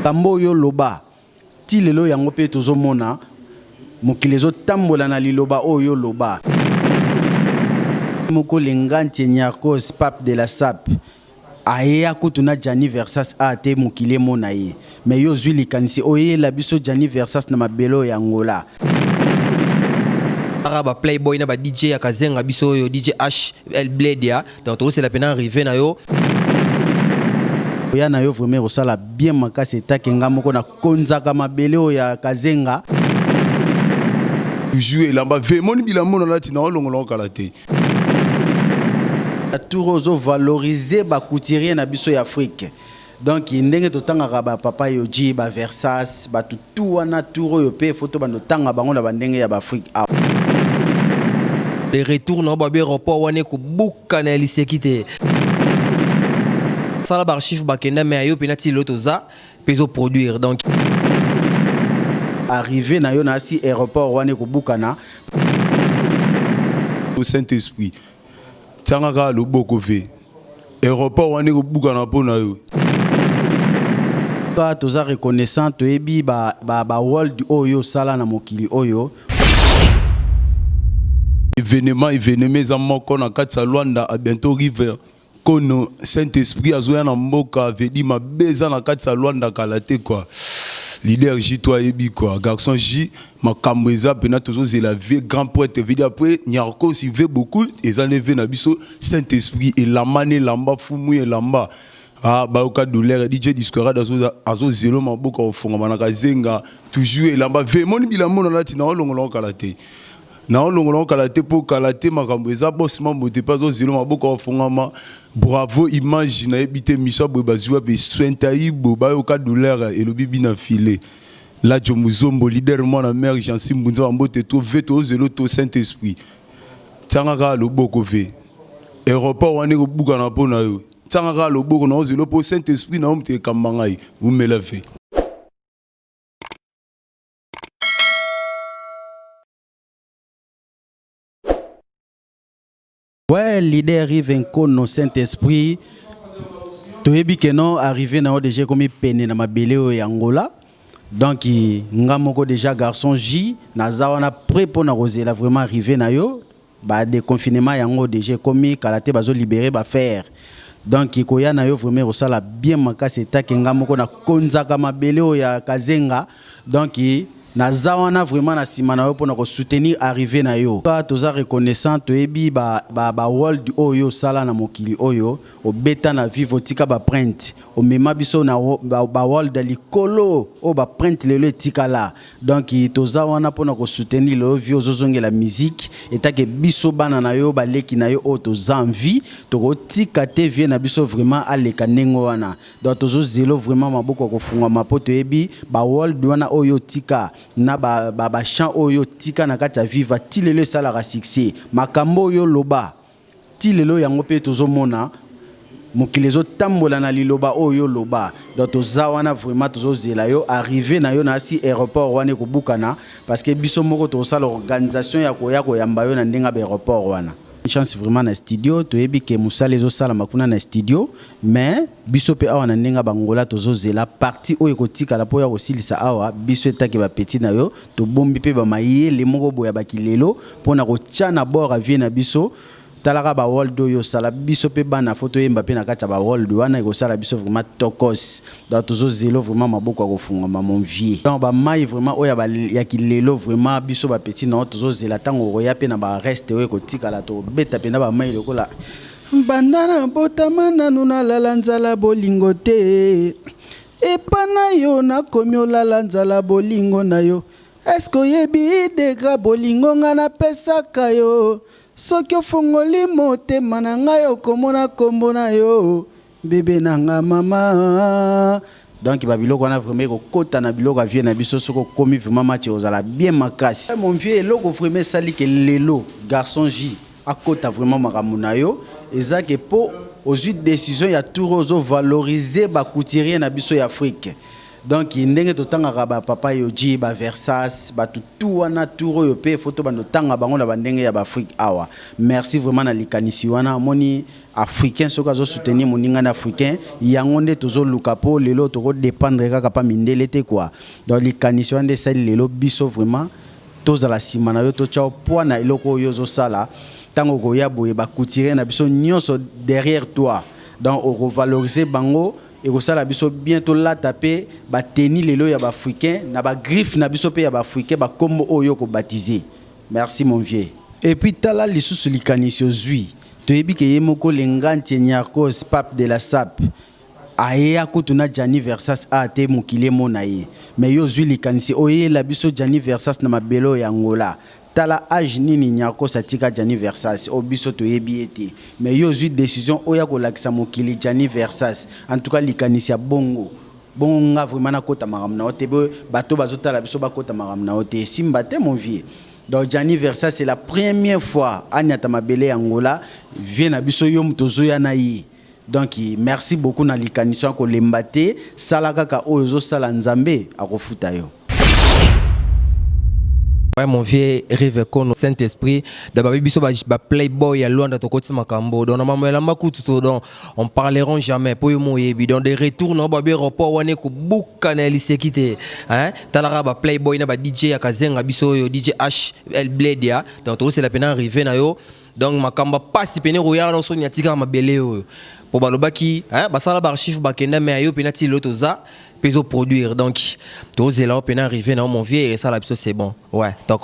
Kambo yo loba ti lelo yango pe tozomona mokili ezotambola na liloba oyo loba moko lenganti Nyarkos pape de la SAP aye akutuna Gianni Versace ate mokili mona ye mais yo zwi likanisi oye la biso Gianni Versace na mabelo ya Angola ba playboy na ba DJ ya kazenga biso yo DJ H El Bledia donc c'est la peine arrivé na yo ya na yo vraiment osala bien makasi etakenga moko na konzaka mabelo ya kazenga jouer lamba vemoni bilamo na lati na olongola kalate la tour ozo valoriser ba couturier na biso ya Afrique donc ndenge totanga ba papa yoji ba Versace ba tutu wana tour yo pe photo ba notanga bango na bandenge ya ba Afrique les retours na ba aéroport wane ko buka na lisekite ça la archive bakenda mais ayo penati lotoza peso produire donc arrivé na yo na si aéroport wane ko bukana au Saint-Esprit tangaka loboko ve aéroport wane ko bukana pona yo ba toza reconnaissant to ebi ba world oyo sala na mokili oyo événement za moko na kati ya Luanda à bientôt river kono Saint-Esprit azoya na mboka vedi mabeza na kati ya Luanda kalate quoi leader J toi ebi quoi garçon J makambo eza pena tozo zela vie grand poète vedi après Nyarkos il veut beaucoup et en levé na biso Saint-Esprit et la mané lamba fumu et lamba ah ba oka douleur DJ Discorad azo zelo maboka ofonga manaka zenga toujours et lamba vemoni bilamo na lati na olongola kalate na olongola kalate pour kalate makambo eza boss mambo te pas zelo maboka ofongama bravo image na ebité miso bo bazwa be swentayi bo ba oka douleur et le bibi na filé la jomuzombo leader moi na mère Jansi Mbunza mbote to veto zelo to Saint-Esprit tangaka loboko ve aéroport wane ko buka na pona yo tangaka loboko na zelo po Saint-Esprit na omte kamangai vous me l'avez. Ouais, leader arrive un kono Saint-Esprit. Toyebi que non arrivé na déjà comme peine na mabele ya Angola. Donc ngamoko déjà garçon J naza wana prêt pour na rosela vraiment arrivé na yo ba déconfinement yango déjà comme kalate bazo libérer ba faire. Donc ikoya na yo vraiment osala bien makasi ta kenga moko na konzaka mabele ya kazenga. Donc naza wana vraiment na sima na yo pour na soutenir arrivé na yo ba toza reconnaissant to ebi ba world oyo sala na mokili oyo obeta na vivo tika ba print o mema biso na ba world likolo o ba print lelo tika la donc toza wana pour na soutenir le vieux zozonge la musique et ta ke biso bana na yo ba leki na yo o toza envie to tika te vie na biso vraiment aleka nengo wana donc tozo zelo vraiment maboko ko funga mapoto ebi ba world wana oyo tika na ba chant oyo tika na kati ya viva ti lelo sala ra succès makambo yo loba ti lelo yango pe tozomona mokili ezotambola na liloba oyo loba donc toza wana vraiment tozozela yo arrivé na yo na si aéroport wana ko bukana parce que biso moko tozosala organisation ya koyamba yo na ndenga ba aéroport wana chance vraiment na studio to yebi ke musale zo sala makuna na studio mais biso pe awa na ndenga bangola tozozela partie oyo kotika la po ya kosilisa awa biso etake ba petit na yo to bombi pe ba mayele moko boya bakilelo pona ko tchana bord avie na biso talaka ba world yo sala biso pe bana photo yemba pe na kata ba world wana ko sala biso vraiment tokos da tozo zelo vraiment maboko ko funga mon vie donc ba mai vraiment oya ba ya kilelo vraiment biso ba petit na tozo zela tango roya pe na ba reste oyo ko tika la to beta pe na ba mai lokola bandana botama nanu na lalanzala bolingo te epana yo na komi olalanzala bolingo na yo esko yebi degra bolingo ngana pesaka yo soki ofongoli motema na ngai okomona kombo na yo bebe na nga mama donc babiloko wana vraiment kokota na biloko avie na biso soko komi vraiment match ozala bien makasi mon vieux eloko vraiment sali ke lelo garçon J akota vraiment makambo na yo eza ke po ozwi décision ya tour ozo valoriser ba couturier na biso ya Afrique donc ndenge totangaka ba papa yoji ba Versace ba tout wana tour yo pe photo bando tanga bango na bandenge ya ba Afrique awa. Merci vraiment na likanisi wana moni africain soka zo soutenir moninga na africain yango nde tozo lukapo lelo toko dépendre kaka pa mindele te quoi. Donc likanisi wana sali lelo biso vraiment tozala sima na yo to chao poana eloko yo zo sala tango ko ya boye ba coutirer na biso nyonso derrière toi. Donc on revaloriser bango et ko sala biso bientôt la taper ba teni lelo ya ba africain na ba griffe na biso pe ya ba africain ba kombo oyo ko baptiser. Merci mon vieux. Et puis tala lisusu likanisi zui toyebi ke yemoko lenganti Nyarkos pape de la SAP aya kutuna Gianni Versace a te mokile monaye mais yo zui likanisi oye la biso Gianni Versace na mabelo ya Angola tala age nini Nyarkos atika Gianni Versace o biso toyebi ete mais yo zui décision oya ko lakisa mokili Gianni Versace en tout cas likanisi ya bongo nga vraiment na kota maramna ote bato bazotala biso bakota maramna ote simba te mon vieux. Donc Gianni Versace c'est la première fois Anyata Mabele Angola vient à biso yom tozoya na yi. Donc merci beaucoup na likanisi ko lembate salaka ka ozo sala nzambe akofuta yo. Ouais, mon vieux Rive Kono Saint-Esprit d'abord biso ba playboy ya Luanda to koti makambo donc na la makutu donc on parleront jamais pour yo moyebi donc des retours na ba aéroport wane ko buka na lisekite hein talara ba playboy na ba DJ ya kazenga biso yo DJ HL Bledia donc to c'est la peine arriver na yo donc makamba pasi pene roya na so nyatika mabele yo pour balobaki hein basala ba archive ba kenda mais yo penati lotoza peso produire donc tous les là on peut arriver dans mon vieux et ça là c'est bon ouais donc